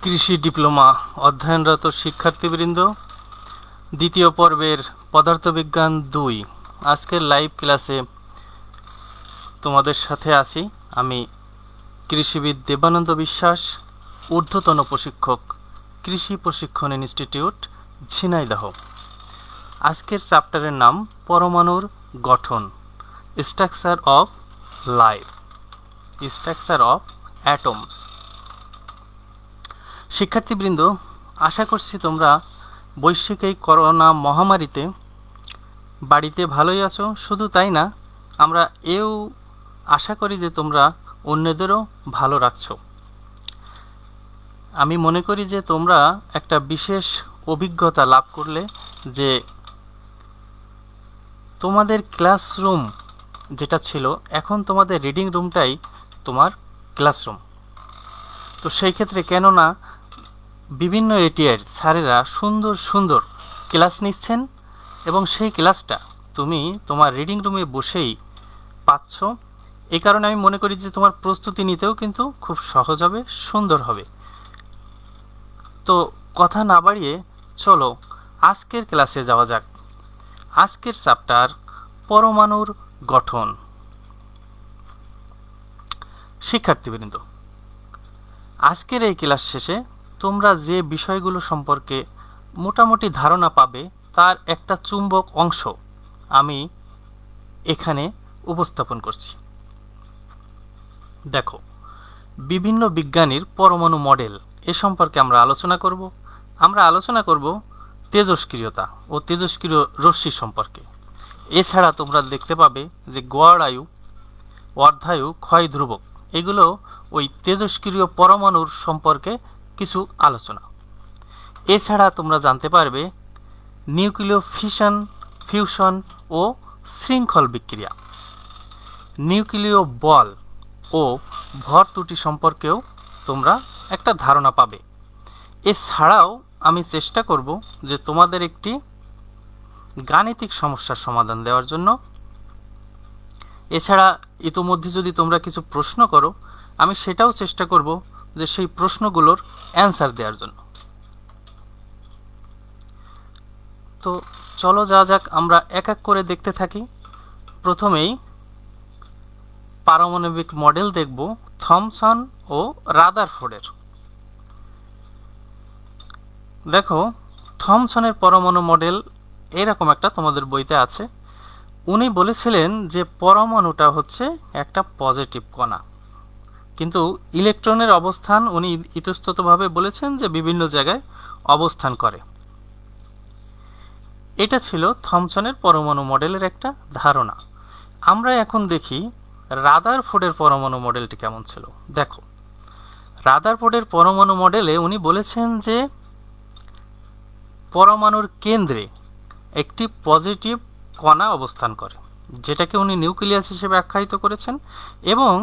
কৃষি ডিপ্লোমা অধ্যয়নরত শিক্ষার্থীবৃন্দ, দ্বিতীয় পর্বের পদার্থবিজ্ঞান 2 আজকের লাইভ ক্লাসে তোমাদের সাথে আছি আমি কৃষিবিদ দেবানন্দ বিশ্বাস, ঊর্ধ্বতন প্রশিক্ষক, কৃষি প্রশিক্ষণ ইনস্টিটিউট, ঝিনাইদহ। আজকের চ্যাপ্টারের নাম পরমাণুর গঠন, structure of life, structure of atoms. শিক্ষার্থীবৃন্দ, আশা করছি তোমরা বৈশ্বিক এই করোনা মহামারীতে বাড়িতে ভালোই আছো। শুধু তাই না, আমরা এও আশা করি যে তোমরা অন্যদেরও ভালো রাখছো। আমি মনে করি যে তোমরা একটা বিশেষ অভিজ্ঞতা লাভ করলে যে তোমাদের ক্লাসরুম যেটা ছিল, এখন তোমাদের রিডিং রুমটাই তোমার ক্লাসরুম। তো সেই ক্ষেত্রে কেননা বিভিন্ন এটিআর স্যারেরা সুন্দর সুন্দর ক্লাস নিচ্ছেন এবং সেই ক্লাসটা তুমি তোমার রিডিং রুমে বসেই পাচ্ছ। এই কারণে আমি মনে করি যে তোমার প্রস্তুতি নিতেও কিন্তু খুব সহজ হবে, সুন্দর হবে। তো কথা না বাড়িয়ে চলো আজকের ক্লাসে যাওয়া যাক। আজকের চ্যাপ্টার পরমাণুর গঠন। শিক্ষার্থীবৃন্দ, আজকের এই ক্লাস শেষে তোমরা যে বিষয়গুলো সম্পর্কে মোটামুটি ধারণা পাবে তার একটা চুম্বক অংশ আমি এখানে উপস্থাপন করছি। দেখো, বিভিন্ন বিজ্ঞানীর পরমাণু মডেল এ সম্পর্কে আমরা আলোচনা করব তেজস্ক্রিয়তা ও তেজস্ক্রিয় রশ্মি সম্পর্কে। এছাড়া তোমরা দেখতে পাবে যে গড় আয়ু, অর্ধায়ু, ক্ষয় ধ্রুবক, এগুলো ওই তেজস্ক্রিয় পরমাণুর সম্পর্কে কিছু আলোচনা। এছাড়া তোমরা জানতে পারবে নিউক্লিয় ফিউশন ও শৃঙ্খল বিক্রিয়া, নিউক্লিয় বল ও ভর ত্রুটি সম্পর্কেও তোমরা একটা ধারণা পাবে। এছাড়াও আমি চেষ্টা করব যে তোমাদের একটি গাণিতিক সমস্যার সমাধান দেওয়ার জন্য। এছাড়া ইতোমধ্যে যদি তোমরা কিছু প্রশ্ন করো, আমি সেটাও চেষ্টা করব যে সেই প্রশ্নগুলোর অ্যান্সার দেওয়ার জন্য। তো চলো যাক, আমরা এক এক করে দেখতে থাকি। প্রথমেই পারমাণবিক মডেল দেখব থমসন ও রাদারফোর্ডের। দেখো, থমসনের পরমাণু মডেল এরকম একটা তোমাদের বইতে আছে। উনি বলেছিলেন যে পরমাণুটা হচ্ছে একটা পজিটিভ কণা, কিন্তু ইলেকট্রনের অবস্থান উনি ইতস্ততভাবে বলেছেন যে বিভিন্ন জায়গায় অবস্থান করে। এটা ছিল থমসনের পরমাণু মডেলের একটা ধারণা। আমরা এখন দেখি রাদারফোর্ডের পরমাণু মডেলটি কেমন ছিল। দেখো, রাদারফোর্ডের পরমাণু মডেলে উনি বলেছেন যে পরমাণুর কেন্দ্রে একটি পজিটিভ কণা অবস্থান করে, যেটাকে উনি নিউক্লিয়াস হিসেবে আখ্যায়িত করেছেন, এবং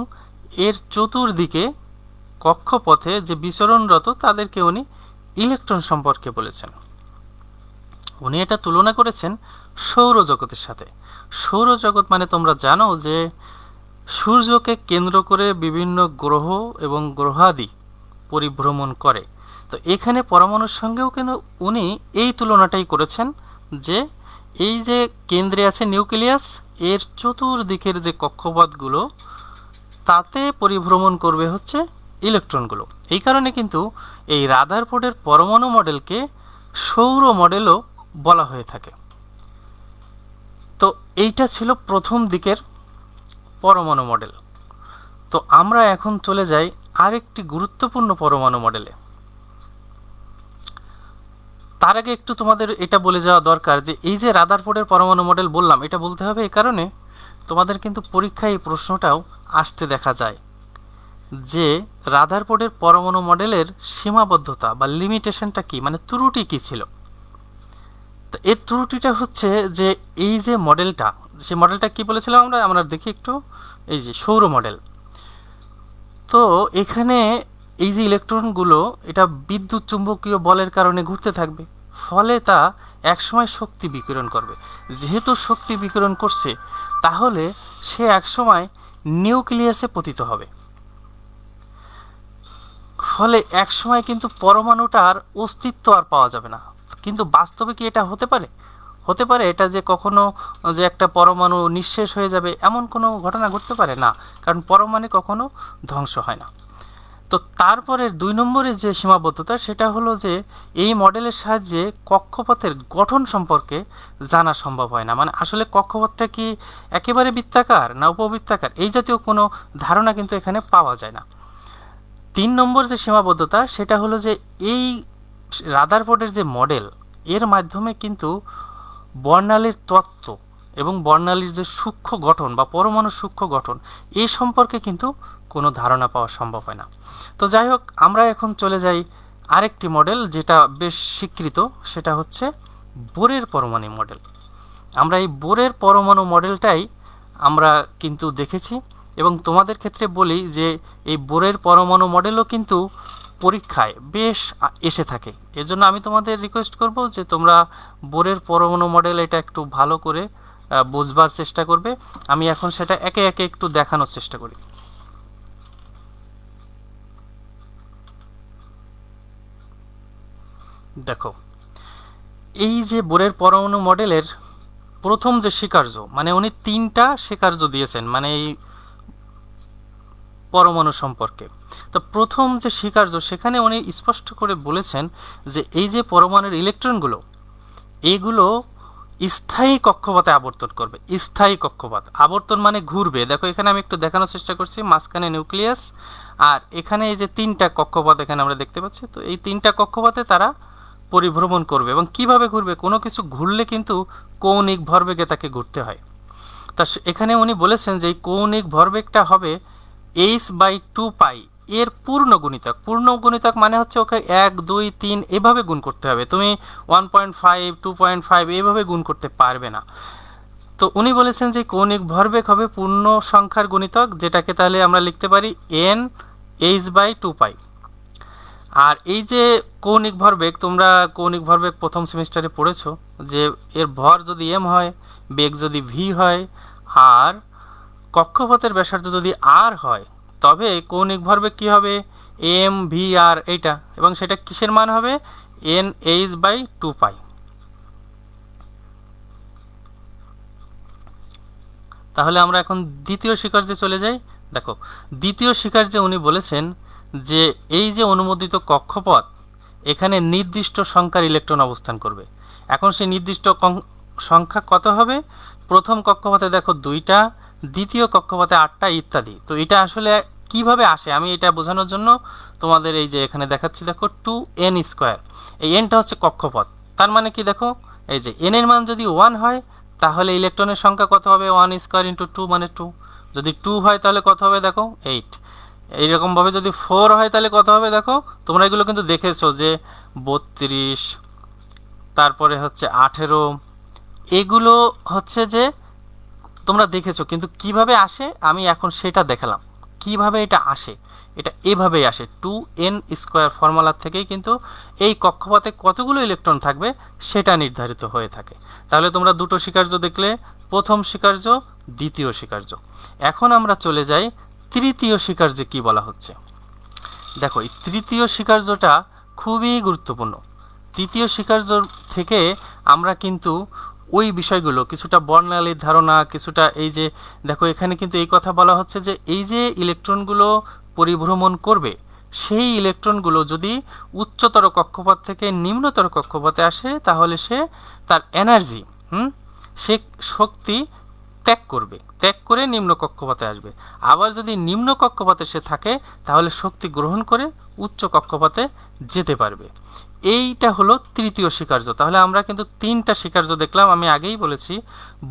এর চতুর্দিকে কক্ষপথে যে বিচরণরত তাদেরকে উনি ইলেকট্রন সম্পর্কে বলেছেন। উনি এটা তুলনা করেছেন সৌরজগতের সাথে। সৌরজগৎ মানে তোমরা জানো যে সূর্যকে কেন্দ্র করে বিভিন্ন গ্রহ এবং গ্রহাদি পরিভ্রমণ করে। তো এখানে পরমাণুর সঙ্গেও কিন্তু উনি এই তুলনাটাই করেছেন যে এই যে কেন্দ্রে আছে নিউক্লিয়াস, এর চতুর্দিকের যে কক্ষপথগুলো তাতে পরিভ্রমণ করবে হচ্ছে ইলেকট্রনগুলো। এই কারণে কিন্তু এই রাদারফোর্ডের পরমাণু মডেলকে সৌর মডেলও বলা হয়ে থাকে। তো এইটা ছিল প্রথম দিকের পরমাণু মডেল। তো আমরা এখন চলে যাই আরেকটি গুরুত্বপূর্ণ পরমাণু মডেলে। তার আগে একটু তোমাদের এটা বলে যাওয়া দরকার যে এই যে রাদারফোর্ডের পরমাণু মডেল বললাম, এটা বলতে হবে এই কারণে তোমাদের কিন্তু পরীক্ষায় এই প্রশ্নটাও আসতে দেখা যায় যে রাদারফোর্ডের পরমাণু মডেলের সীমাবদ্ধতা বা লিমিটেশনটা কি, মানে ত্রুটি কি ছিল। তো এর ত্রুটিটা হচ্ছে যে এই যে মডেলটা, সেই মডেলটা কি বলেছিলাম আমরা দেখি একটু। এই যে সৌর মডেল, তো এখানে এই যে ইলেকট্রনগুলো এটা বিদ্যুৎ চুম্বকীয় বলের কারণে ঘুরতে থাকবে, ফলে তা একসময় শক্তি বিকিরণ করবে। যেহেতু শক্তি বিকিরণ করছে, তাহলে সে একসময় নিউক্লিয়াসে পতিত হবে। ফলে একসময় কিন্তু পরমাণুটার অস্তিত্ব আর পাওয়া যাবে না। কিন্তু বাস্তবে কি এটা হতে পারে? হতে পারে এটা যে কখনো যে একটা পরমাণু নিঃশেষ হয়ে যাবে এমন কোনো ঘটনা ঘটতে পারে না, কারণ পরমাণু কখনো ধ্বংস হয় না। তো তারপরের 2 নম্বরে যে সীমাবদ্ধতা সেটা হলো যে এই মডেলের সাহায্যে কক্ষপথের গঠন সম্পর্কে জানা সম্ভব হয় না। মানে আসলে কক্ষপথটা কি একেবারে বৃত্তাকার না উপবৃত্তাকার, এই জাতীয় কোনো ধারণা কিন্তু এখানে পাওয়া যায় না। 3 নম্বর যে সীমাবদ্ধতা সেটা হলো যে এই রাদারফোর্ডের যে মডেল, এর মাধ্যমে কিন্তু বর্ণালীর তত্ত্ব এবং বর্ণালীর যে সূক্ষ্ম গঠন বা পরমাণুর সূক্ষ্ম গঠন এই সম্পর্কে কিন্তু কোনো ধারণা পাওয়া সম্ভব হয় না। তো যাই হোক, আমরা এখন চলে যাই আরেকটি মডেল যেটা বেশ স্বীকৃত, সেটা হচ্ছে বোরের পরমাণু মডেল। আমরা এই বোরের পরমাণু মডেলটাই আমরা কিন্তু দেখেছি, এবং তোমাদের ক্ষেত্রে বলি যে এই বোরের পরমাণু মডেলও কিন্তু পরীক্ষায় বেশ এসে থাকে। এজন্য আমি তোমাদের রিকোয়েস্ট করব যে তোমরা বোরের পরমাণু মডেল এটা একটু ভালো করে বুঝবার চেষ্টা করবে। আমি এখন সেটা একে একে একটু দেখানোর চেষ্টা করি। দেখো, এই যে বোরের পরমাণু মডেলের প্রথম যে স্বীকার্য, মানে উনি 3টা স্বীকার্য দিয়েছেন মানে এই পরমাণু সম্পর্কে। তো প্রথম যে স্বীকার্য সেখানে উনি স্পষ্ট করে বলেছেন যে এই যে পরমাণুর ইলেকট্রনগুলো এগুলো স্থায়ী কক্ষপথে আবর্তন করবে। স্থায়ী কক্ষপথ, আবর্তন মানে ঘুরবে। দেখো এখানে আমি একটু দেখানোর চেষ্টা করছি, মাঝখানে নিউক্লিয়াস আর এখানে এই যে 3টা কক্ষপথ এখানে আমরা দেখতে পাচ্ছি। তো এই 3টা কক্ষপথে তারা পরিভ্রমণ করবে। এবং কিভাবে ঘুরবে? কোনো কিছু ঘুরলে কিন্তু কৌণিক ভরবেগে তাকে ঘুরতে হয়। তা এখানে উনি বলেছেন যে এই কৌণিক ভরবেগটা হবে h/2π এর পূর্ণ গুণিতক। পূর্ণ গুণিতক মানে হচ্ছে ওকে 1 2 3 এভাবে গুণ করতে হবে, তুমি 1.5 2.5 এইভাবে গুণ করতে পারবে না। তো উনি বলেছেন যে কৌণিক ভরবেগ হবে পূর্ণ সংখ্যার গুণিতক, যেটাকে তাহলে আমরা লিখতে পারি n h/2π। আর এই যে কৌণিক ভরবেগ, তোমরা কৌণিক ভরবেগ প্রথম সেমিস্টারে পড়েছো যে এর ভর যদি m হয়, বেগ যদি v হয়, আর কক্ষপথের ব্যাসার্ধ যদি r হয়, তবে কৌণিক ভরবেগ কি হবে? m v r এইটা, এবং সেটা কিসের মান হবে? n h/2π। তাহলে আমরা এখন দ্বিতীয় স্বীকার্যে চলে যাই। দেখো, দ্বিতীয় স্বীকার্যে উনি বলেছেন যে এই যে অনুমোদিত কক্ষপথ এখানে নির্দিষ্ট সংখ্যার ইলেকট্রন অবস্থান করবে। এখন সেই নির্দিষ্ট সংখ্যা কত হবে? প্রথম কক্ষপথে দেখো 2টা, দ্বিতীয় কক্ষপথে 8টা ইত্যাদি। তো এটা আসলে কিভাবে আসে আমি এটা বোঝানোর জন্য তোমাদের এই যে এখানে দেখাচ্ছি, দেখো 2n²। এই nটা হচ্ছে কক্ষপথ, তার মানে কি দেখো এই যে n এর মান যদি 1 হয় তাহলে ইলেকট্রনের সংখ্যা কত হবে? 1² × 2 মানে 2। যদি 2 হয় তাহলে কত হবে? দেখো 8। এইরকমভাবে যদি 4 হয় তাহলে কত হবে? দেখো তোমরা এগুলো কিন্তু দেখেছো যে 32, তারপরে হচ্ছে 18, এগুলো হচ্ছে যে তোমরা দেখেছো। কিন্তু কিভাবে আসে আমি এখন সেটা দেখালাম। কিভাবে এটা আসে? এটা এভাবেই আসে, 2n² ফর্মুলা থেকেই কিন্তু এই কক্ষপথে কতগুলো ইলেকট্রন থাকবে সেটা নির্ধারিত হয়ে থাকে। তাহলে তোমরা দুটো স্বীকার্য দেখলে, প্রথম স্বীকার্য, দ্বিতীয় স্বীকার্য। এখন আমরা চলে যাই তৃতীয় স্বীকার্যে কি বলা হচ্ছে। দেখো, এই তৃতীয় স্বীকার্যটা খুবই গুরুত্বপূর্ণ। তৃতীয় স্বীকার্য থেকে আমরা কিন্তু ওই বিষয়গুলো কিছুটা বর্ণালীর ধারণা, কিছুটা এই যে দেখো এখানে কিন্তু এই কথা বলা হচ্ছে যে এই যে ইলেকট্রনগুলো পরিভ্রমণ করবে সেই ইলেকট্রনগুলো যদি উচ্চতর কক্ষপথ থেকে নিম্নতর কক্ষপথে আসে তাহলে সে তার এনার্জি সে শক্তি ত্যাগ করবে, ত্যাগ করে নিম্ন কক্ষপথে আসবে। আবার যদি নিম্ন কক্ষপথে সে থাকে তাহলে শক্তি গ্রহণ করে উচ্চ কক্ষপথে যেতে পারবে। এইটা হলো তৃতীয় স্বীকার্য। তাহলে আমরা কিন্তু 3টা স্বীকার্য দেখলাম। আমি আগেই বলেছি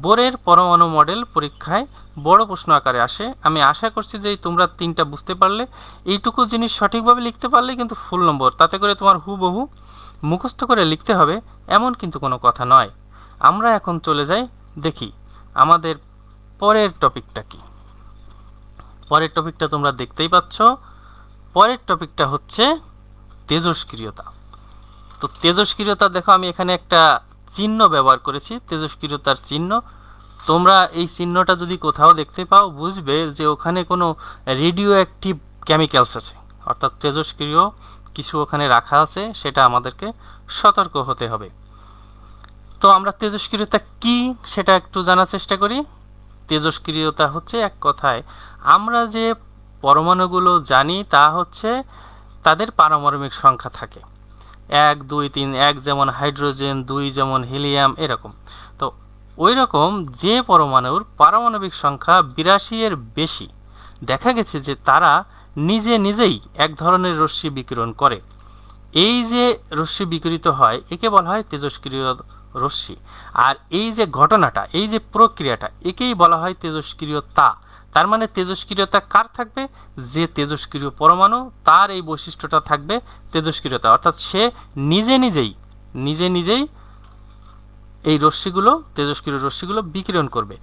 বোরের পরমাণু মডেল পরীক্ষায় বড় প্রশ্ন আকারে আসে। আমি আশা করছি যে তোমরা 3টা বুঝতে পারলে, এইটুকু জিনিস সঠিকভাবে লিখতে পারলে কিন্তু ফুল নম্বর। তাতে করে তোমার হুবহু মুখস্থ করে লিখতে হবে এমন কিন্তু কোনো কথা নয়। আমরা এখন চলে যাই, দেখি আমাদের পরের টপিকটা কি। পরের টপিকটা তোমরা দেখতেই পাচ্ছ। পরের টপিকটা হচ্ছে তেজস্ক্রিয়তা। তো তেজস্ক্রিয়তা দেখো আমি এখানে একটা চিহ্ন ব্যবহার করেছি, তেজস্ক্রিয়তার চিহ্ন। তোমরা এই চিহ্নটা যদি কোথাও দেখতে পাও বুঝবে যে ওখানে কোনো রেডিও অ্যাক্টিভ কেমিক্যালস আছে। অর্থাৎ তেজস্ক্রিয় কিছু ওখানে রাখা আছে, সেটা আমাদেরকে সতর্ক হতে হবে। তো আমরা তেজস্ক্রিয়তা কি সেটা একটু জানার চেষ্টা করি। তেজস্ক্রিয়তা হচ্ছে এক কথায় আমরা যে পরমাণুগুলো জানি তা হচ্ছে তাদের পারমাণবিক সংখ্যা থাকে 1 2 3, 1 যেমন হাইড্রোজেন, 2 যেমন হিলিয়াম, এরকম। তো ওই রকম যে পরমাণুর পারমাণবিক সংখ্যা 82 এর বেশি, দেখা গেছে যে তারা নিজে নিজেই এক ধরনের রশ্মি বিকিরণ করে। এই যে রশ্মি বিকিরিত হয় একে বলা হয় তেজস্ক্রিয় রশ্মি। আর এই যে ঘটনাটা, এই যে প্রক্রিয়াটা, একেই বলা হয় তেজস্ক্রিয়তা। তার মানে তেজস্ক্রিয়তা কার থাকবে? যে তেজস্ক্রিয় পরমাণু, তার এই বৈশিষ্ট্যটা থাকবে তেজস্ক্রিয়তা, অর্থাৎ সে নিজে নিজেই এই রশ্মিগুলো, তেজস্ক্রিয় রশ্মিগুলো বিকিরণ করবে।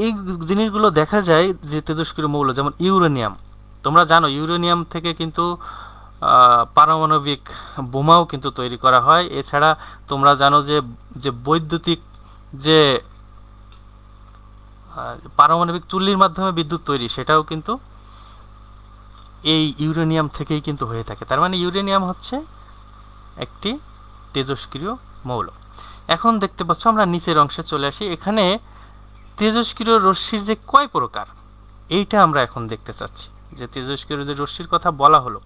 এই জিনিসগুলো দেখা যায় যে তেজস্ক্রিয় মৌল, যেমন ইউরেনিয়াম। তোমরা জানো ইউরেনিয়াম থেকে কিন্তু পারমাণবিক বোমাও কিন্তু তৈরি করা হয়। এছাড়া তোমরা জানো যে যে বৈদ্যুতিক যে পারমাণবিক চুল্লির মাধ্যমে বিদ্যুৎ তৈরি, সেটাও কিন্তু এই ইউরেনিয়াম থেকেই কিন্তু হয়ে থাকে। তার মানে ইউরেনিয়াম হচ্ছে একটি তেজস্ক্রিয় মৌল। এখন দেখতে পাচ্ছ আমরা নিচের অংশে চলে আসি। এখানে তেজস্ক্রিয় রশ্মির যে কয় প্রকার, এইটা আমরা এখন দেখতে চাচ্ছি। যে তেজস্ক্রিয় যে রশ্মির কথা বলা হলো,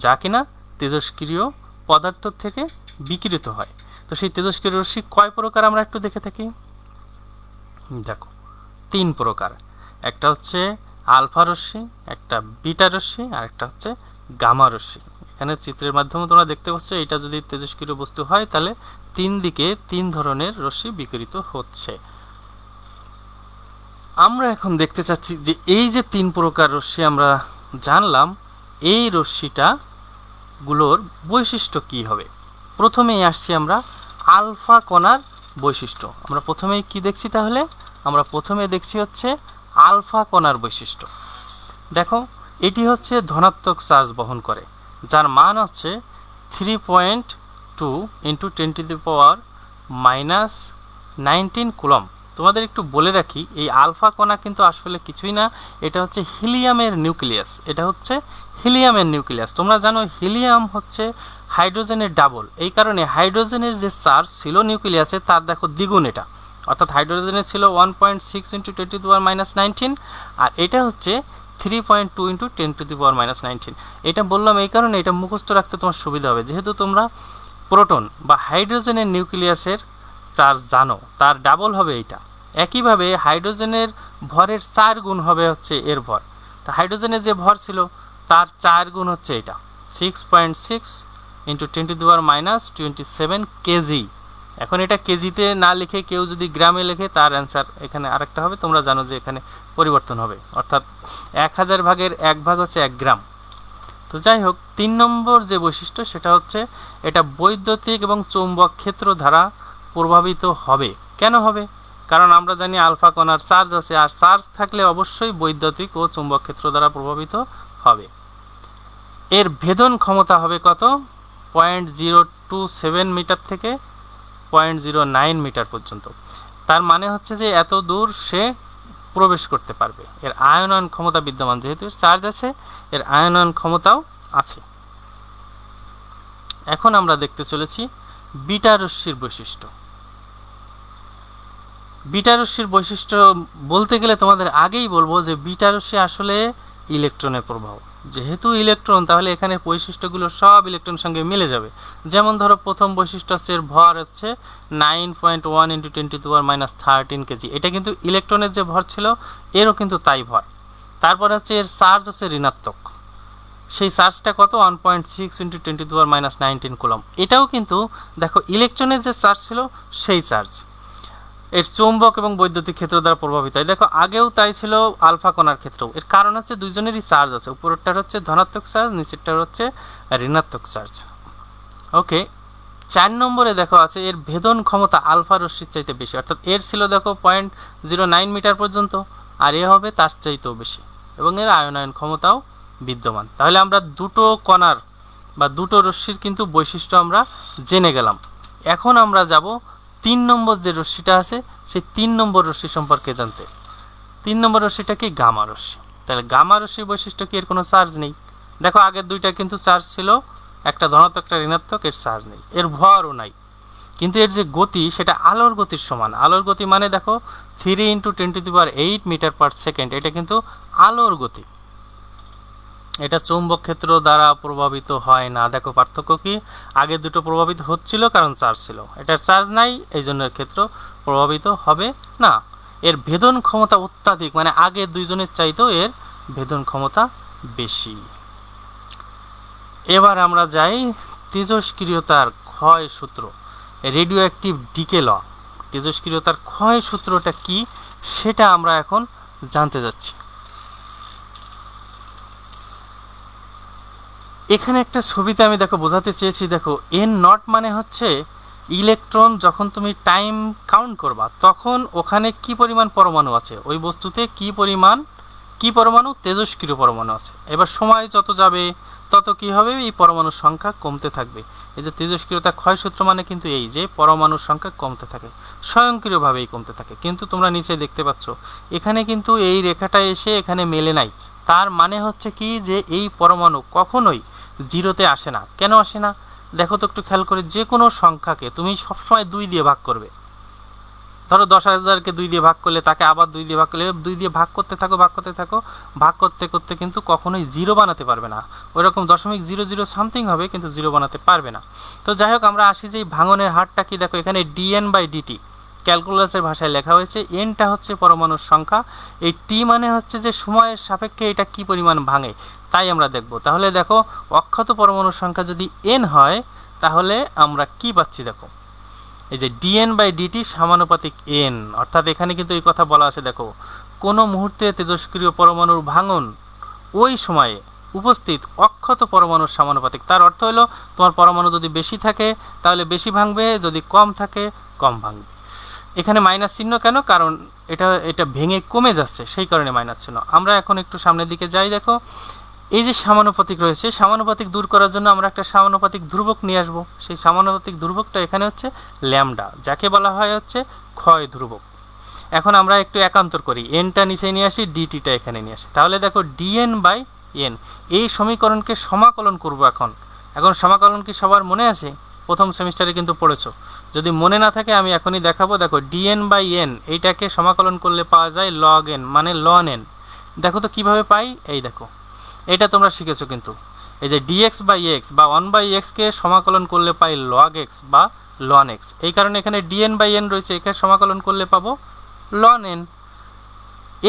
যা কিনা তেজস্ক্রিয় পদার্থ থেকে বিকিরিত হয়, তো সেই তেজস্ক্রিয় রশ্মি কয় প্রকার আমরা একটু দেখে থাকি। দেখো 3 প্রকার। একটা হচ্ছে আলফা রশ্মি, একটা বিটা রশ্মি, আর একটা হচ্ছে গামা রশ্মি। এখানে চিত্রের মাধ্যমে তোমরা দেখতে পাচ্ছ, এটা যদি তেজস্ক্রিয় বস্তু হয় তাহলে 3 দিকে 3 ধরনের রশ্মি বিকিরিত হচ্ছে। আমরা এখন দেখতে চাচ্ছি যে এই যে 3 প্রকার রশ্মি আমরা জানলাম, এই রশ্মিটা গুলোর বৈশিষ্ট্য কি হবে। প্রথমেই আসছি আমরা আলফা কণার বৈশিষ্ট্য। আমরা প্রথমেই কি দেখছি তাহলে? আমরা প্রথমে দেখছি হচ্ছে আলফা কণার বৈশিষ্ট্য। দেখো এটি হচ্ছে ধনাত্মক চার্জ বহন করে, যার মান হচ্ছে 3.2 × 10⁻⁻19 কুলম। তোমাদের একটু বলে রাখি, এই আলফা কণা কিন্তু আসলে কিছুই না, এটা হচ্ছে হিলিয়ামের নিউক্লিয়াস। এটা হচ্ছে হিলিয়ামের নিউক্লিয়াস। তোমরা জানো হিলিয়াম হচ্ছে হাইড্রোজেনের ডাবল। এই কারণে হাইড্রোজেনের যে চার্জ ছিল নিউক্লিয়াসে, তার দেখো দ্বিগুণ এটা। অর্থাৎ হাইড্রোজেনের ছিল 1.6 × 10⁻⁻19, আর এটা হচ্ছে 3.2 × 10⁻⁻19। এটা বললাম এই কারণে, এটা মুখস্থ রাখতে তোমার সুবিধা হবে। যেহেতু তোমরা প্রোটন বা হাইড্রোজেনের নিউক্লিয়াসের চার্জ জানো, তার ডাবল হবে এইটা। একইভাবে হাইড্রোজেনের ভরের 4 গুণ হবে হচ্ছে এর ভর। তা হাইড্রোজেনের যে ভর ছিল তার 4 গুণ হচ্ছে এটা, 6.6 × 10⁻27 কেজি। এখন এটা কেজিতে না লিখে কেউ যদি গ্রামে লেখে, তার অ্যান্সার এখানে আরেকটা হবে। তোমরা জানো যে এখানে পরিবর্তন হবে, অর্থাৎ 1000 ভাগের 1 ভাগ হচ্ছে 1 গ্রাম। তো যাই হোক, 3 নম্বর যে বৈশিষ্ট্য সেটা হচ্ছে এটা বৈদ্যুতিক এবং চৌম্বক ক্ষেত্র দ্বারা প্রভাবিত হবে। কেন হবে? কারণ আমরা জানি আলফা কণার চার্জ আছে, আর চার্জ থাকলে অবশ্যই বৈদ্যুতিক ও চৌম্বক ক্ষেত্র দ্বারা প্রভাবিত হবে। এর ভেদন ক্ষমতা হবে কত? 0.027 মিটার থেকে 0.09 মিটার পর্যন্ত। তার মানে হচ্ছে যে এত দূর সে প্রবেশ করতে পারবে। এর আয়নন ক্ষমতা বিদ্যমান, যেহেতু চার্জ আছে, এর আয়নন ক্ষমতাও আছে। এখন আমরা দেখতে চলেছি বিটা রশ্মির বৈশিষ্ট্য। বিটা রশ্মির বৈশিষ্ট্য বলতে গেলে তোমাদের আগেই বলবো যে বিটা রশ্মি আসলে ইলেকট্রনের প্রভাব। যেহেতু ইলেকট্রন, তাহলে এখানে বৈশিষ্ট্যগুলো সব ইলেকট্রনের সঙ্গে মিলে যাবে। যেমন ধরো প্রথম বৈশিষ্ট্য হচ্ছে এর ভর হচ্ছে 9.1 × 10⁻13 কেজি। এটা কিন্তু ইলেকট্রনের যে ভর ছিল এরও কিন্তু তাই ভর। তারপর হচ্ছে এর চার্জ হচ্ছে ঋণাত্মক। সেই চার্জটা কত? 1.6 × 10⁻19 কুলম। এটাও কিন্তু দেখো ইলেকট্রনের যে চার্জ ছিল সেই চার্জ। এর চৌম্বক এবং বৈদ্যুতিক ক্ষেত্র দ্বারা প্রভাবিত হয়। দেখো আগেও তাই ছিল আলফা কণার ক্ষেত্রেও। এর কারণ হচ্ছে দুইজনেরই চার্জ আছে, উপরেরটার হচ্ছে ধনাত্মক চার্জ, নিচেরটার হচ্ছে ঋণাত্মক চার্জ। ওকে, 4 নম্বরে দেখো আছে এর ভেদন ক্ষমতা আলফা রশ্মির চাইতে বেশি। অর্থাৎ এর ছিল দেখো 0.09 মিটার পর্যন্ত, আর এ হবে তার চাইতেও বেশি, এবং এর আয়নায়ন ক্ষমতাও বিদ্যমান। তাহলে আমরা দুটো কণার বা দুটো রশ্মির কিন্তু বৈশিষ্ট্য আমরা জেনে গেলাম। এখন আমরা যাব 3 নম্বর যে রশ্মিটা আছে সেই 3 নম্বর রশ্মি সম্পর্কে জানতে। 3 নম্বর রশ্মিটা কি? গামা রশ্মি। তাহলে গামা রশ্মির বৈশিষ্ট্য কি? এর কোনো চার্জ নেই, দেখো আগের দুইটা কিন্তু চার্জ ছিল, একটা ধনাত্মক একটা ঋণাত্মক, এর চার্জ নেই, এর ভরও নাই, কিন্তু এর যে গতি সেটা আলোর গতির সমান। আলোর গতি মানে দেখো 3 × 10⁸ মিটার পার সেকেন্ড, এটা কিন্তু আলোর গতি। এটা চৌম্বক ক্ষেত্র দ্বারা প্রভাবিত হয় না। দেখো পার্থক্য কি, আগে দুটো প্রভাবিত হচ্ছিল কারণ চার্জ ছিল, এটার চার্জ নাই, এই জন্য এর ক্ষেত্র প্রভাবিত হবে না। এর ভেদন ক্ষমতা অত্যাধিক, মানে আগে দুইজনের চাইতেও এর ভেদন ক্ষমতা বেশি। এবার আমরা যাই তেজস্ক্রিয়তার ক্ষয় সূত্র, রেডিও অ্যাক্টিভ ডিকে ল। তেজস্ক্রিয়তার ক্ষয় সূত্রটা কি সেটা আমরা এখন জানতে যাচ্ছি। এখানে একটা ছবিতে আমি দেখো বোঝাতে চেয়েছি, দেখো এন নট মানে হচ্ছে ইলেকট্রন যখন তুমি টাইম কাউন্ট করবা তখন ওখানে কি পরিমাণ পরমাণু আছে, ওই বস্তুতে কি পরমাণু, তেজস্ক্রিয় পরমাণু আছে। এবার সময় যত যাবে তত কি হবে, এই পরমাণুর সংখ্যা কমতে থাকবে। এই যে তেজস্ক্রিয়তা ক্ষয় সূত্র মানে কিন্তু এই যে পরমাণুর সংখ্যা কমতে থাকে, স্বয়ংক্রিয়ভাবেই কমতে থাকে। কিন্তু তোমরা নিচে দেখতে পাচ্ছ এখানে কিন্তু এই রেখাটা এসে এখানে মেলে নাই, তার মানে হচ্ছে কি যে এই পরমাণু কখনোই জিরোতে আসে না। কেন আসে না দেখো তো একটু খেয়াল করে, যে কোনো সংখ্যাকে তুমি সবসময় 2 দিয়ে ভাগ করবে। ধরো 10,000কে 2 দিয়ে ভাগ করলে, তাকে আবার 2 দিয়ে ভাগ করলে, 2 দিয়ে ভাগ করতে থাকো, ভাগ করতে করতে কিন্তু কখনোই জিরো বানাতে পারবে না। ওইরকম 0.00 সামথিং হবে, কিন্তু জিরো বানাতে পারবে না। তো যাই হোক, আমরা আসি যে ভাঙনের হারটা কি, দেখো এখানে dn/dt ক্যালকুলাসের ভাষায় লেখা হয়েছে। এনটা হচ্ছে পরমাণুর সংখ্যা, এই টি মানে হচ্ছে যে সময়ের সাপেক্ষে এটা কি পরিমাণ ভাঙে, তাই আমরা দেখব। তাহলে দেখো অক্ষত পরমাণুর সংখ্যা যদি n হয় তাহলে আমরা কি পাচ্ছি, দেখো এই যে dn/dt সমানুপাতিক n, অর্থাৎ এখানে কিন্তু এই কথা বলা আছে, দেখো কোনো মুহূর্তে তেজস্ক্রিয় পরমাণুর ভাঙন ওই সময়ে উপস্থিত অক্ষত পরমাণুর সমানুপাতিক। তার অর্থ হলো তোমার পরমাণু যদি বেশি থাকে তাহলে বেশি ভাঙবে, যদি কম থাকে কম ভাঙবে। এখানে মাইনাস চিহ্ন কেন, কারণ এটা ভেঙে কমে যাচ্ছে, সেই কারণে মাইনাস চিহ্ন। আমরা এখন একটু সামনের দিকে যাই। দেখো এই যে সমানুপাতিক রয়েছে, সমানুপাতিক দূর করার জন্য আমরা একটা সমানুপাতিক ধ্রুবক নিয়ে আসবো। সেই সমানুপাতিক ধ্রুবকটা এখানে হচ্ছে ল্যামডা, যাকে বলা হয় হচ্ছে ক্ষয় ধ্রুবক। এখন আমরা একটু একান্তর করি, এনটা নিচে নিয়ে আসি, ডিটিটা এখানে নিয়ে আসি। তাহলে দেখো dn/n, এই সমীকরণকে সমাকলন করব। এখন সমাকলন কি সবার মনে আছে? প্রথম সেমিস্টারে কিন্তু পড়েছো। যদি মনে না থাকে আমি এখনই দেখাবো। দেখো dn/n এইটাকে সমাকলন করলে পাওয়া যায় log n, মানে ln n। দেখো তো কিভাবে পাই, এই দেখো এটা তোমরা শিখেছো কিন্তু, এই যে dx/x বা 1/x কে সমাকলন করলে পাই log x বা ln x। এই কারণে এখানে dn/n রয়েছে, এখানে সমাকলন করলে পাবো ln n।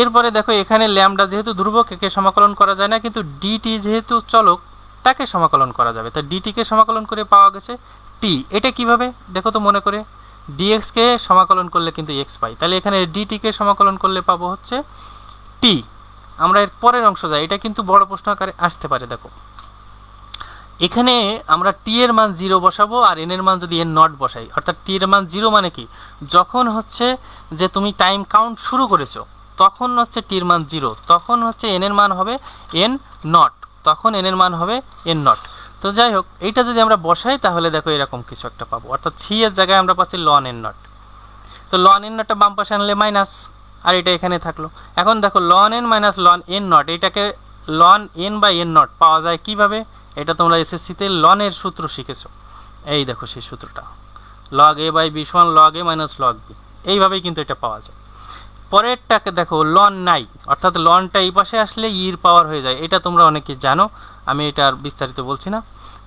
এরপরে দেখো এখানে ল্যামডা যেহেতু ধ্রুবক, একে সমাকলন করা যায় না, কিন্তু ডিটি যেহেতু চলক তাকে সমাকলন করা যাবে। তো ডিটিকে সমাকলন করে পাওয়া গেছে টি। এটা কিভাবে দেখো তো মনে করে, dx কে সমাকলন করলে কিন্তু x পাই, তাহলে এখানে ডিটিকে সমাকলন করলে পাবো হচ্ছে টি। আমরা এর পরের অংশ যাই, এটা কিন্তু বড় প্রশ্ন আকারে আসতে পারে। দেখো এখানে আমরা টি এর মান 0 বসাবো, আর এন এর মান যদি n নট বসাই, অর্থাৎ টি এর মান 0 মানে কি, যখন হচ্ছে যে তুমি টাইম কাউন্ট শুরু করেছো তখন হচ্ছে টির মান 0, তখন হচ্ছে এন এর মান হবে n নট, তখন এন এর মান হবে n নট। তো যাই হোক, এইটা যদি আমরা বসাই তাহলে দেখো এরকম কিছু একটা পাবো, অর্থাৎ সি এর জায়গায় আমরা পাচ্ছি ln n নট। তো ln n নটটা বাম পাশে আনলে মাইনাস, আর এটা এখানে থাকলো। এখন দেখো ln n minus ln n not, এটাকে ln n/n নট পাওয়া যায় কিভাবে, এটা তোমরা এসএসসিতে ln এর সূত্র শিখেছো। এই দেখো সেই সূত্রটা, log a/b = log a minus log b, এইভাবেই কিন্তু এটা পাওয়া যায়। পরেরটাকে দেখো ln নাই, অর্থাৎ লনটা এই পাশে আসলে ইর পাওয়ার হয়ে যায়, এটা তোমরা অনেকে জানো, আমি এটা আর বিস্তারিত বলছি না।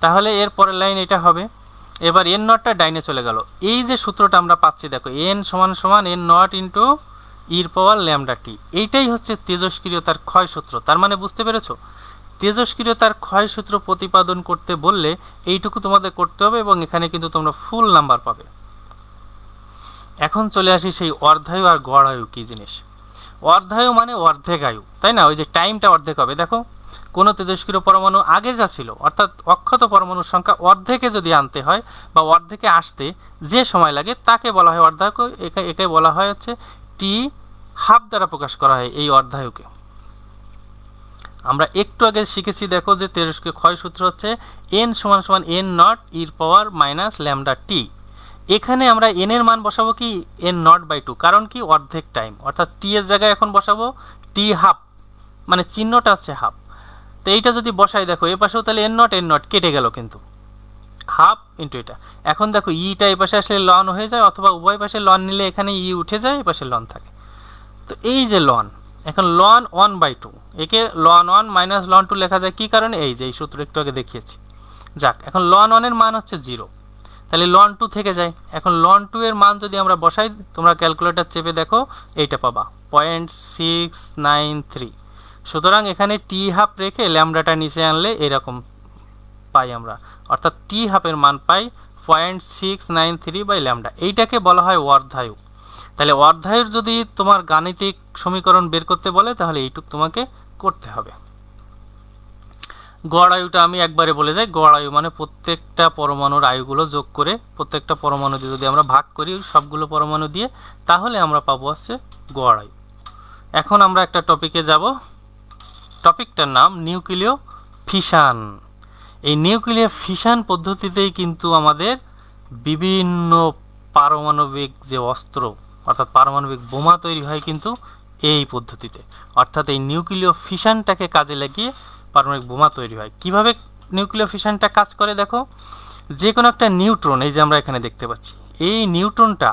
তাহলে এর পরের লাইন এটা হবে। এবার n নটটা ডাইনে চলে গেল। এই যে সূত্রটা আমরা পাচ্ছি, দেখো n = n নট ইন্টু ইর পাওয়ার ল্যামডা টি, এইটাই হচ্ছে তেজস্ক্রিয়তার ক্ষয় সূত্র। তার মানে বুঝতে পেরেছো, তেজস্ক্রিয়তার ক্ষয় সূত্র প্রতিপাদন করতে বললে এইটুকু তোমাদের করতে হবে, এবং এখানে কিন্তু তোমরা ফুল নাম্বার পাবে। এখন চলে আসি সেই অর্ধায়ু আর গড় আয়ু কি জিনিস। অর্ধায়ু মানে অর্ধেক আয়ু, তাই না, ওই যে টাইমটা অর্ধেক হবে। দেখো কোনো তেজস্ক্রিয় পরমাণু আগে যা ছিল, অর্থাৎ অক্ষত পরমাণুর সংখ্যা অর্ধেকে যদি আনতে হয় বা অর্ধেকে আসতে যে সময় লাগে তাকে বলা হয় অর্ধায়ু। একে বলা হয় হচ্ছে টি হাফ দ্বারা প্রকাশ করা হয় এই অর্ধায়ুকে। আমরা একটু আগে শিখেছি, দেখো যে তেজস্ক্রিয় ক্ষয় সূত্র হচ্ছে n = n নট ইর পাওয়ার মাইনাস ল্যামডা টি। এখানে আমরা n এর মান বসাবো কি n নট/2, কারণ কি অর্ধেক টাইম, অর্থাৎ টি এর জায়গায় এখন বসাবো টি হাফ, মানে চিহ্নটা হচ্ছে হাফ। তো এইটা যদি বসাই দেখো এ পাশেও তাহলে এন নট কেটে গেল, কিন্তু হাফ ইন্টু এটা। এখন দেখো ইটা এই পাশে আসলে লন হয়ে যায়, অথবা উভয় পাশে লন নিলে এখানে ই উঠে যায়, এ পাশে লন থাকে। তো এই যে লন, এখন লন 1/2, একে লন 1 মাইনাস লন 2 লেখা যায় কি কারণে, এই যে এই সূত্র একটু আগে দেখিয়েছি। যাক, এখন লন 1 এর মান হচ্ছে 0, তাহলে লন 2 থেকে যায়। এখন লন 2 এর মান যদি আমরা বসাই, তোমরা ক্যালকুলেটর চেপে দেখো, এইটা পাবা 0.693। সুতরাং এখানে টি হাফ রেখে ল্যামডাটা নিচে আনলে এরকম পাই আমরা, অর্থাৎ টি হাফের মান পাই 0.693/λ। এইটাকে বলা হয় অর্ধায়ু। তাহলে অর্ধায়ুর যদি তোমার গাণিতিক সমীকরণ বের করতে বলে তাহলে এইটুক তোমাকে করতে হবে। গড় আয়ুটা আমি একবারে বলে যাই, গড় আয়ু মানে প্রত্যেকটা পরমাণুর আয়ুগুলো যোগ করে প্রত্যেকটা পরমাণু দিয়ে যদি আমরা ভাগ করি সবগুলো পরমাণু দিয়ে, তাহলে আমরা পাবো হচ্ছে গড় আয়ু। এখন আমরা একটা টপিকে যাব, টপিকটার নাম নিউক্লিয় ফিশন। এই নিউক্লিয় ফিশন পদ্ধতিতেই কিন্তু আমাদের বিভিন্ন পারমাণবিক যে অস্ত্র অর্থাৎ পারমাণবিক বোমা তৈরি হয় কিন্তু এই পদ্ধতিতে, অর্থাৎ এই নিউক্লিয় ফিশনটাকে কাজে লাগিয়ে পারমাণবিক বোমা তৈরি হয়। কিভাবে নিউক্লিয় ফিশনটা কাজ করে দেখো, যে কোনো একটা নিউট্রন, এই যে আমরা এখানে দেখতে পাচ্ছি, এই নিউট্রনটা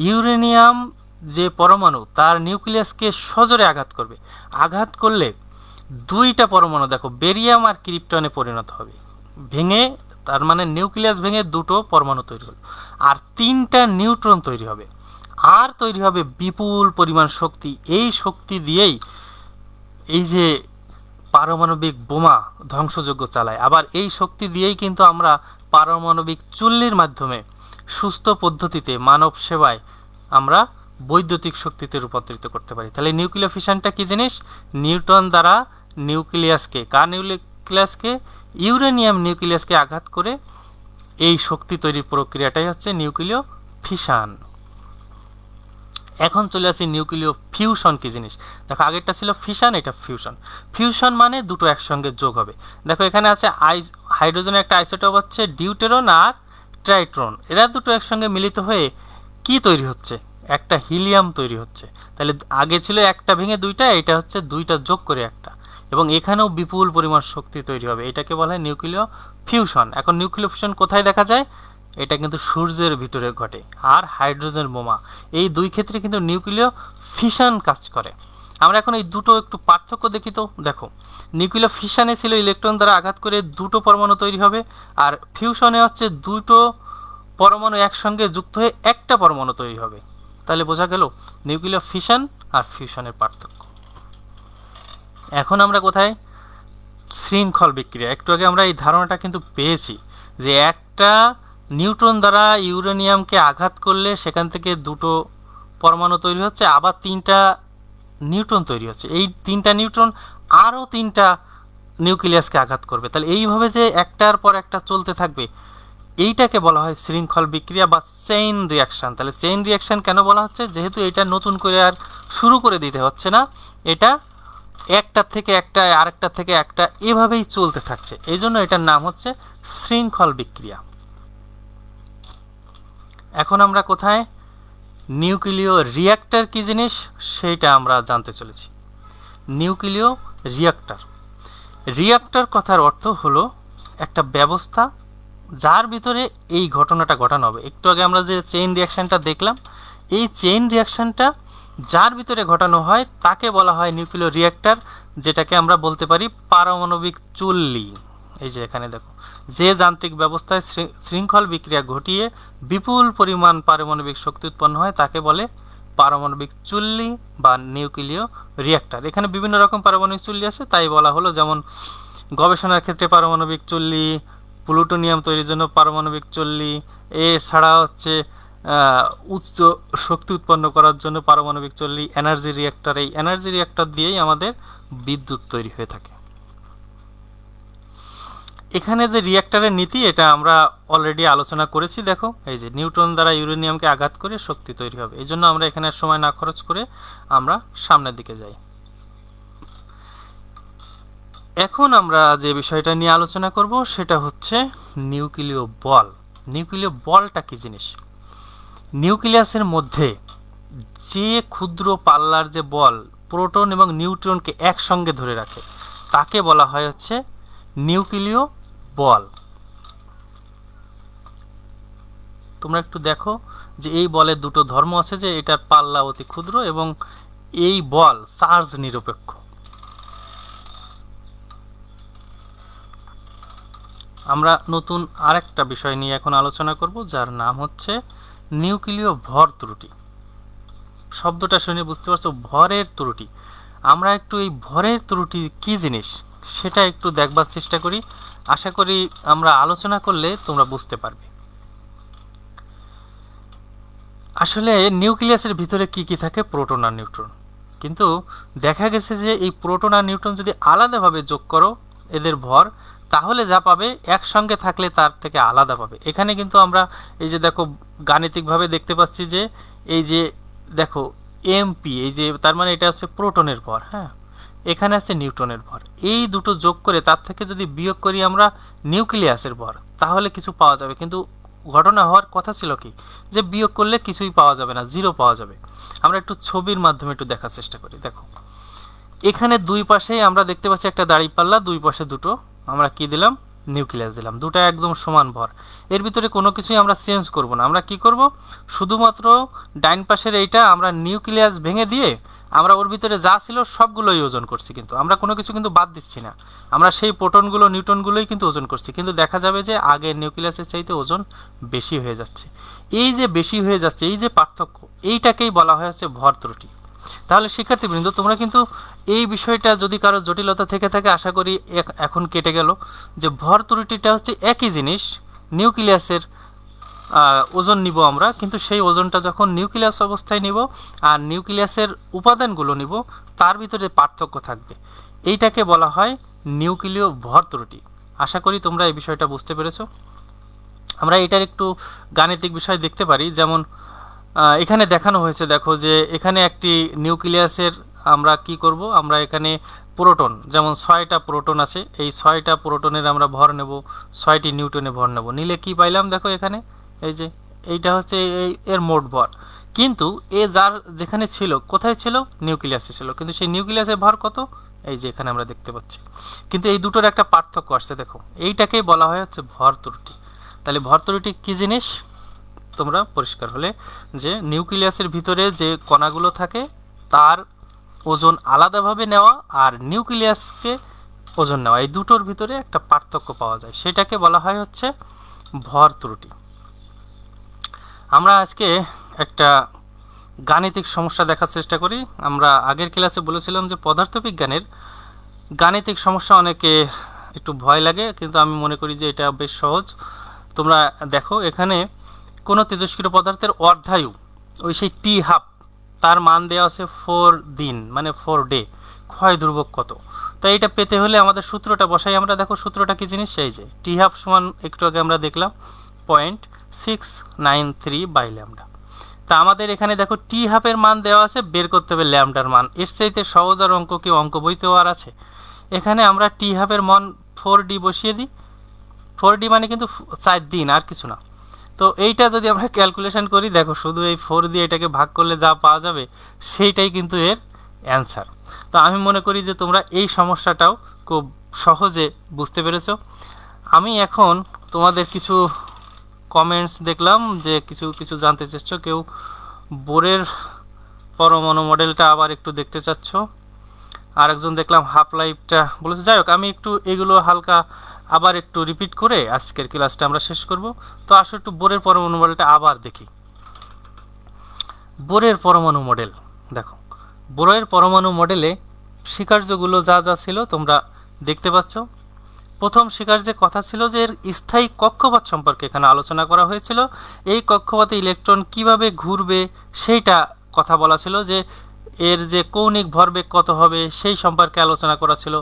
ইউরেনিয়াম যে পরমাণু তার নিউক্লিয়াসকে সজোরে আঘাত করবে। আঘাত করলে দুইটা পরমাণু দেখো বেরিয়াম আর ক্রিপ্টনে পরিণত হবে, ভেঙে, তার মানে নিউক্লিয়াস ভেঙে দুটো পরমাণু তৈরি হলো, আর 3টা নিউট্রন তৈরি হবে, আর তৈরি হবে বিপুল পরিমাণ শক্তি। এই শক্তি দিয়েই এই যে পারমাণবিক বোমা ধ্বংসযজ্ঞ চালায়। আবার এই শক্তি দিয়েই কিন্তু আমরা পারমাণবিক চুল্লির মাধ্যমে সুস্থ পদ্ধতিতে মানব সেবায় আমরা বৈদ্যুতিক শক্তিতে রূপান্তরিত করতে পারি। তাহলে নিউক্লিয় ফিশনটা কি জিনিস? নিউটন দ্বারা নিউক্লিয়াসকে, কার নিউক্লিয়াসকে? ইউরেনিয়াম নিউক্লিয়াসকে আঘাত করে এই শক্তি তৈরির প্রক্রিয়াটাই হচ্ছে নিউক্লিয় ফিশন। এখন চলে আসি নিউক্লিয় ফিউশন কি জিনিস। দেখো আগেরটা ছিল ফিশন, এটা ফিউশন। ফিউশন মানে দুটো একসঙ্গে যোগ হবে। দেখো এখানে আছে হাইড্রোজেনের একটা আইসোটোপ হচ্ছে ডিউটেরন আর ট্রাইট্রন, এরা দুটো একসঙ্গে মিলিত হয়ে কি তৈরি হচ্ছে? একটা হিলিয়াম তৈরি হচ্ছে। তাহলে আগে ছিল একটা ভেঙে দুইটা, এটা হচ্ছে দুইটা যোগ করে একটা, এবং এখানেও বিপুল পরিমাণ শক্তি তৈরি হবে। এটাকে বলা হয় নিউক্লিয় ফিউশন। এখন নিউক্লিয় ফিউশন কোথায় দেখা যায়? এটা কিন্তু সূর্যের ভিতরে ঘটে, আর হাইড্রোজেন বোমা, এই দুই ক্ষেত্রে কিন্তু নিউক্লিয় ফিশন কাজ করে। আমরা এখন এই দুটো একটু পার্থক্য দেখি। তো দেখো, নিউক্লিয় ফিশনে ছিল ইলেকট্রন দ্বারা আঘাত করে দুটো পরমাণু তৈরি হবে, আর ফিউশনে হচ্ছে দুটো পরমাণু একসঙ্গে যুক্ত হয়ে একটা পরমাণু তৈরি হবে। তাহলে বোঝা গেল নিউক্লিয় ফিশন আর ফিউশনের পার্থক্য। এখন আমরা কোথায়? শৃঙ্খল বিক্রিয়া। একটু আগে আমরা এই ধারণাটা কিন্তু পেয়েছি যে একটা নিউট্রন দ্বারা ইউরেনিয়ামকে আঘাত করলে সেখান থেকে দুটো পরমাণু তৈরি হচ্ছে, আবার 3টা নিউট্রন তৈরি হচ্ছে। এই 3টা নিউট্রন আরও 3টা নিউক্লিয়াসকে আঘাত করবে। তাহলে এইভাবে যে একটার পর একটা চলতে থাকবে, এইটাকে বলা হয় শৃঙ্খল বিক্রিয়া বা চেইন রিয়াকশন। তাহলে চেইন রিয়াকশন কেন বলা হচ্ছে? যেহেতু এটা নতুন করে আর শুরু করে দিতে হচ্ছে না, এটা একটার থেকে একটা, আরেকটার থেকে একটা, এভাবেই চলতে থাকছে, এই জন্য এটার নাম হচ্ছে শৃঙ্খল বিক্রিয়া। এখন আমরা কোথায়? নিউক্লিয় রিঅ্যাক্টর কি জিনিস সেটা আমরা জানতে চলেছি। নিউক্লিয় রিঅ্যাক্টর, রিঅ্যাক্টর কথার অর্থ হলো একটা ব্যবস্থা যার ভিতরে এই ঘটনাটা ঘটানো হবে। একটু আগে আমরা যে চেইন রিয়াকশনটা দেখলাম, এই চেইন রিয়াকশনটা যার ভিতরে ঘটানো হয় তাকে বলা হয় নিউক্লিয় রিঅ্যাক্টর, যেটাকে আমরা বলতে পারি পারমাণবিক চুল্লি। এই যে এখানে দেখো, যে যান্ত্রিক ব্যবস্থায় শৃঙ্খল বিক্রিয়া ঘটিয়ে বিপুল পরিমাণ পারমাণবিক শক্তি উৎপন্ন হয় তাকে বলে পারমাণবিক চুল্লি বা নিউক্লিয় রিঅ্যাক্টর। এখানে বিভিন্ন রকম পারমাণবিক চুল্লি আছে, তাই বলা হলো। যেমন গবেষণার ক্ষেত্রে পারমাণবিক চুল্লি, প্লুটোনিয়াম তৈরির জন্য পারমাণবিক চুল্লি, এছাড়া হচ্ছে উচ্চ শক্তি উৎপন্ন করার জন্য পারমাণবিক চুল্লি, এনার্জি রিঅ্যাক্টর। এই এনার্জি রিঅ্যাক্টর দিয়েই আমাদের বিদ্যুৎ তৈরি হয়ে থাকে। এখানে যে রিঅ্যাক্টরের নীতি, এটা আমরা অলরেডি আলোচনা করেছি। দেখো এই যে নিউট্রন দ্বারা ইউরেনিয়ামকে আঘাত করে শক্তি তৈরি হবে। এই জন্য আমরা এখানে সময় না খরচ করে আমরা সামনের দিকে যাই। এখন আমরা যে বিষয়টা নিয়ে আলোচনা করব সেটা হচ্ছে নিউক্লিয় বল। নিউক্লিয় বলটা কি জিনিস? নিউক্লিয়াসের মধ্যে যে ক্ষুদ্র পাল্লার যে বল প্রোটন এবং নিউট্রনকে একসঙ্গে ধরে রাখে তাকে বলা হয় হচ্ছে নিউক্লিয় বল। তোমরা একটু দেখো যে এই বলের দুটো ধর্ম আছে, যে এটার পাল্লা অতি ক্ষুদ্র এবং এই বল চার্জ নিরপেক্ষ। আমরা নতুন আরেকটা বিষয় নিয়ে এখন আলোচনা করব, যার নাম হচ্ছে নিউক্লিয় ভর ত্রুটি। শব্দটা শুনে বুঝতে পারছো, ভরের ত্রুটি। আমরা একটু এই ভরের ত্রুটি কি জিনিস সেটা একটু দেখবার চেষ্টা করি, আশা করি আমরা আলোচনা করলে তোমরা বুঝতে পারবে। আসলে নিউক্লিয়াসের ভিতরে কি কি থাকে? প্রোটন আর নিউট্রন। কিন্তু দেখা গেছে যে এই প্রোটন আর নিউট্রন যদি আলাদাভাবে যোগ করো এদের ভর, তাহলে যা পাবে একসঙ্গে থাকলে তার থেকে আলাদা পাবে। এখানে কিন্তু আমরা এই যে দেখো গাণিতিকভাবে দেখতে পাচ্ছি যে এই যে দেখো এমপি, এই যে তার মানে এটা হচ্ছে প্রোটনের ভর, হ্যাঁ, এখানে আছে নিউট্রনের ভর। এই দুটো যোগ করে তার থেকে যদি বিয়োগ করি আমরা নিউক্লিয়াসের ভর, তাহলে কিছু পাওয়া যাবে। কিন্তু ঘটনা হওয়ার কথা ছিল কি, যে বিয়োগ করলে কিছুই পাওয়া যাবে না, জিরো পাওয়া যাবে। আমরা একটু ছবির মাধ্যমে একটু দেখার চেষ্টা করি। দেখো এখানে দুই পাশেই আমরা দেখতে পাচ্ছি একটা দাঁড়িপাল্লা, দুই পাশে দুটো আমরা কি দিলাম? নিউক্লিয়াস দিলাম। দুটো একদম সমান ভর, এর ভিতরে কোনো কিছুই আমরা চেঞ্জ করব না। আমরা কি করব? শুধুমাত্র ডাইন পাশের এইটা আমরা নিউক্লিয়াস ভেঙে দিয়ে আমরা ওর ভিতরে যা ছিল সবগুলোই ওজন করছি, কিন্তু আমরা কোনো কিছু কিন্তু বাদ দিচ্ছি না। আমরা সেই প্রোটনগুলো নিউট্রনগুলোই কিন্তু ওজন করছি, কিন্তু দেখা যাবে যে আগের নিউক্লিয়াসের চাইতে ওজন বেশি হয়ে যাচ্ছে। এই যে বেশি হয়ে যাচ্ছে, এই যে পার্থক্য, এইটাকেই বলা হয় হচ্ছে ভর ত্রুটি। তাহলে শিক্ষার্থীবৃন্দ, তোমরা কিন্তু এই বিষয়টা যদি কারো জটিলতা থেকে থাকে, আশা করি এখন কেটে গেল। যে ভর ত্রুটিটা হচ্ছে একই জিনিস, নিউক্লিয়াসের ওজন নিব আমরা, কিন্তু সেই ওজনটা যখন নিউক্লিয়াস অবস্থায় নিব আর নিউক্লিয়াসের উপাদানগুলো নিব, তার ভিতরে পার্থক্য থাকবে। এইটাকে বলা হয় নিউক্লিয় ভর ত্রুটি। আশা করি তোমরা এই বিষয়টা বুঝতে পেরেছো। আমরা এটার একটু গাণিতিক বিষয় দেখতে পারি। যেমন এখানে দেখানো হয়েছে, দেখো যে এখানে একটি নিউক্লিয়াসের আমরা কি করব? আমরা এখানে প্রোটন, যেমন 6টা প্রোটন আছে, এই 6টা প্রোটনের আমরা ভর নেব, 6টি নিউটনে ভর নেব। নিলে কি পাইলাম? দেখো এখানে এই যে এইটা হচ্ছে এর মোট ভর। কিন্তু এ যার যেখানে ছিল, কোথায় ছিল? নিউক্লিয়াসে ছিল, কিন্তু সেই নিউক্লিয়াসের ভর কত? এই যে এখানে আমরা দেখতে পাচ্ছি। কিন্তু এই দুটোর একটা পার্থক্য আসছে, দেখো এইটাকেই বলা হয় হচ্ছে ভর ত্রুটি। তাহলে ভর ত্রুটি কি জিনিস তোমরা পরিষ্কার হলে, যে নিউক্লিয়াসের ভিতরে যে কণাগুলো থাকে তার ওজন আলাদাভাবে নেওয়া আর নিউক্লিয়াসকে ওজন নেওয়া, এই দুটোর ভিতরে একটা পার্থক্য পাওয়া যায়, সেটাকে বলা হয় হচ্ছে ভর ত্রুটি। আমরা আজকে একটা গাণিতিক সমস্যা দেখার চেষ্টা করি। আমরা আগের ক্লাসে বলেছিলাম যে পদার্থবিজ্ঞানের গাণিতিক সমস্যা অনেকে একটু ভয় লাগে, কিন্তু আমি মনে করি যে এটা বেশ সহজ। তোমরা দেখো এখানে কোনো তেজস্ক্রিয় পদার্থের অর্ধায়ু, ওই সেই টি হাফ, তার মান দেওয়া আছে 4 দিন, মানে 4 ডে। ক্ষয় ধ্রুবক কত? তাই এটা পেতে হলে আমাদের সূত্রটা বসাই আমরা। দেখো সূত্রটা কি জিনিস? সেই যে টি হাফ সমান, একটু আগে আমরা দেখলাম 0.693/λ। তা আমাদের এখানে দেখো টি হাফের মান দেওয়া আছে, বের করতে হবে ল্যামডার মান। এর চাইতে সহজ আর অঙ্ক কি অঙ্ক বইতেও আর আছে? এখানে আমরা টি হাফের মান 4d বসিয়ে দিই। 4d মানে কিন্তু 4 দিন, আর কিছু না। তো এইটা যদি আমরা ক্যালকুলেশন করি, দেখো শুধু এই 4 দিয়ে এটাকে ভাগ করলে যা পাওয়া যাবে সেইটাই কিন্তু এর অ্যান্সার। তো আমি মনে করি যে তোমরা এই সমস্যাটাও খুব সহজে বুঝতে পেরেছো। আমি এখন তোমাদের কিছু কমেন্টস দেখলাম যে কিছু কিছু জানতে চাচ্ছ, কেউ বোরের পরমাণু মডেলটা আবার একটু দেখতে চাচ্ছ, আরেকজন দেখলাম হাফ লাইফটা বলেছে। যাই হোক, আমি একটু এগুলো হালকা আবার একটু রিপিট করে আজকের ক্লাসটা আমরা শেষ করব। তো আসলে একটু বোরের পরমাণু মডেলটা আবার দেখি। বোরের পরমাণু মডেল, দেখো বোরের পরমাণু মডেলে স্বীকার্যগুলো যা যা ছিল তোমরা দেখতে পাচ্ছ। প্রথম স্বীকার্যের কথা ছিল যে এর স্থায়ী কক্ষপথ সম্পর্কে এখানে আলোচনা করা হয়েছিল। এই কক্ষপথে ইলেকট্রন কিভাবে ঘুরবে সেইটা কথা বলা ছিল, যে এর যে কৌণিক ভরবেগ কত হবে সেই সম্পর্কে আলোচনা করা ছিল।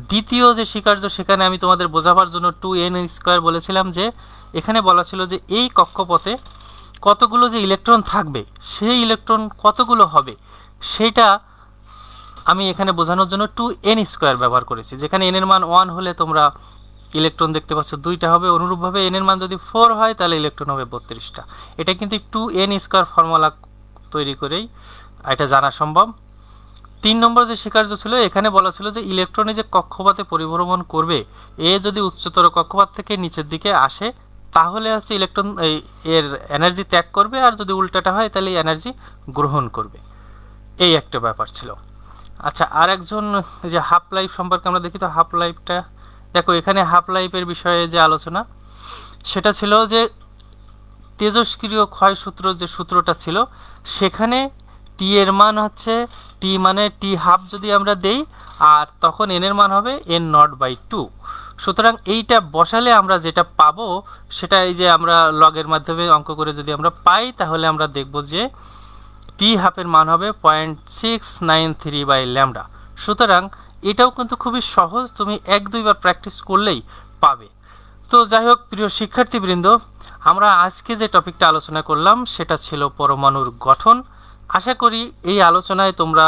দ্বিতীয় যে স্বীকার্য, সেখানে আমি তোমাদের বোঝাবার জন্য 2n² বলেছিলাম, যে এখানে বলা ছিল যে এই কক্ষপথে কতগুলো যে ইলেকট্রন থাকবে, সেই ইলেকট্রন কতগুলো হবে সেইটা আমি এখানে বোঝানোর জন্য 2n² ব্যবহার করেছি। যেখানে n এর মান 1 হলে তোমরা ইলেকট্রন দেখতে পাচ্ছ 2টা হবে, অনুরূপভাবে n এর মান যদি 4 হয় তাহলে ইলেকট্রন হবে 32টা। এটা কিন্তু 2n² ফর্মুলা তৈরি করেই এটা জানা সম্ভব। 3 নম্বর যে স্বীকার্য ছিল, এখানে বলা ছিল যে ইলেকট্রনে যে কক্ষপথে পরিভ্রমণ করবে, এ যদি উচ্চতর কক্ষপথ থেকে নিচের দিকে আসে তাহলে হচ্ছে ইলেকট্রন এর এনার্জি ত্যাগ করবে, আর যদি উল্টাটা হয় তাহলে এনার্জি গ্রহণ করবে। এই একটা ব্যাপার ছিল। আচ্ছা, আর একজন যে হাফ লাইফ সম্পর্কে আমরা দেখি, তো হাফ লাইফটা দেখো, এখানে হাফ লাইফের বিষয়ে যে আলোচনা সেটা ছিল যে তেজস্ক্রিয় ক্ষয়সূত্র যে সূত্রটা ছিল, সেখানে টি এর মান হচ্ছে, টি মানে টি হাফ যদি আমরা দেই, আর তখন এন এর মান হবে এন নট বাই 2। সুতরাং এইটা বসালে আমরা যেটা পাবো সেটা, এই যে আমরা লগের মাধ্যমে অঙ্ক করে যদি আমরা পাই, তাহলে আমরা দেখব যে টি হাফের মান হবে 0.693 বাই ল্যামডা। সুতরাং এটাও কিন্তু খুবই সহজ, তুমি 1-2 বার প্র্যাকটিস করলেই পাবে। তো যাই হোক প্রিয় শিক্ষার্থীবৃন্দ, আমরা আজকে যে টপিকটা আলোচনা করলাম সেটা ছিল পরমাণুর গঠন। আশা করি এই আলোচনায় তোমরা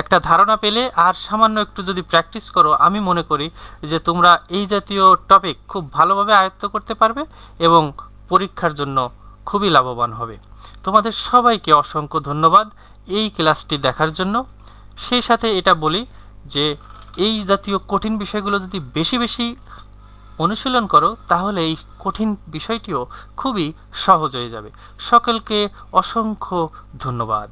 একটা ধারণা পেলে, আর সামান্য একটু যদি প্র্যাকটিস করো, আমি মনে করি যে তোমরা এই জাতীয় টপিক খুব ভালোভাবে আয়ত্ত করতে পারবে এবং পরীক্ষার জন্য খুবই লাভবান হবে। তোমাদের সবাইকে অসংখ্য ধন্যবাদ এই ক্লাসটি দেখার জন্য। সেই সাথে এটা বলি যে এই জাতীয় কঠিন বিষয়গুলো যদি বেশি বেশি অনুশীলন করো, তাহলে এই কঠিন বিষয়টিও খুবই সহজ হয়ে যাবে। সকলকে অসংখ্য ধন্যবাদ।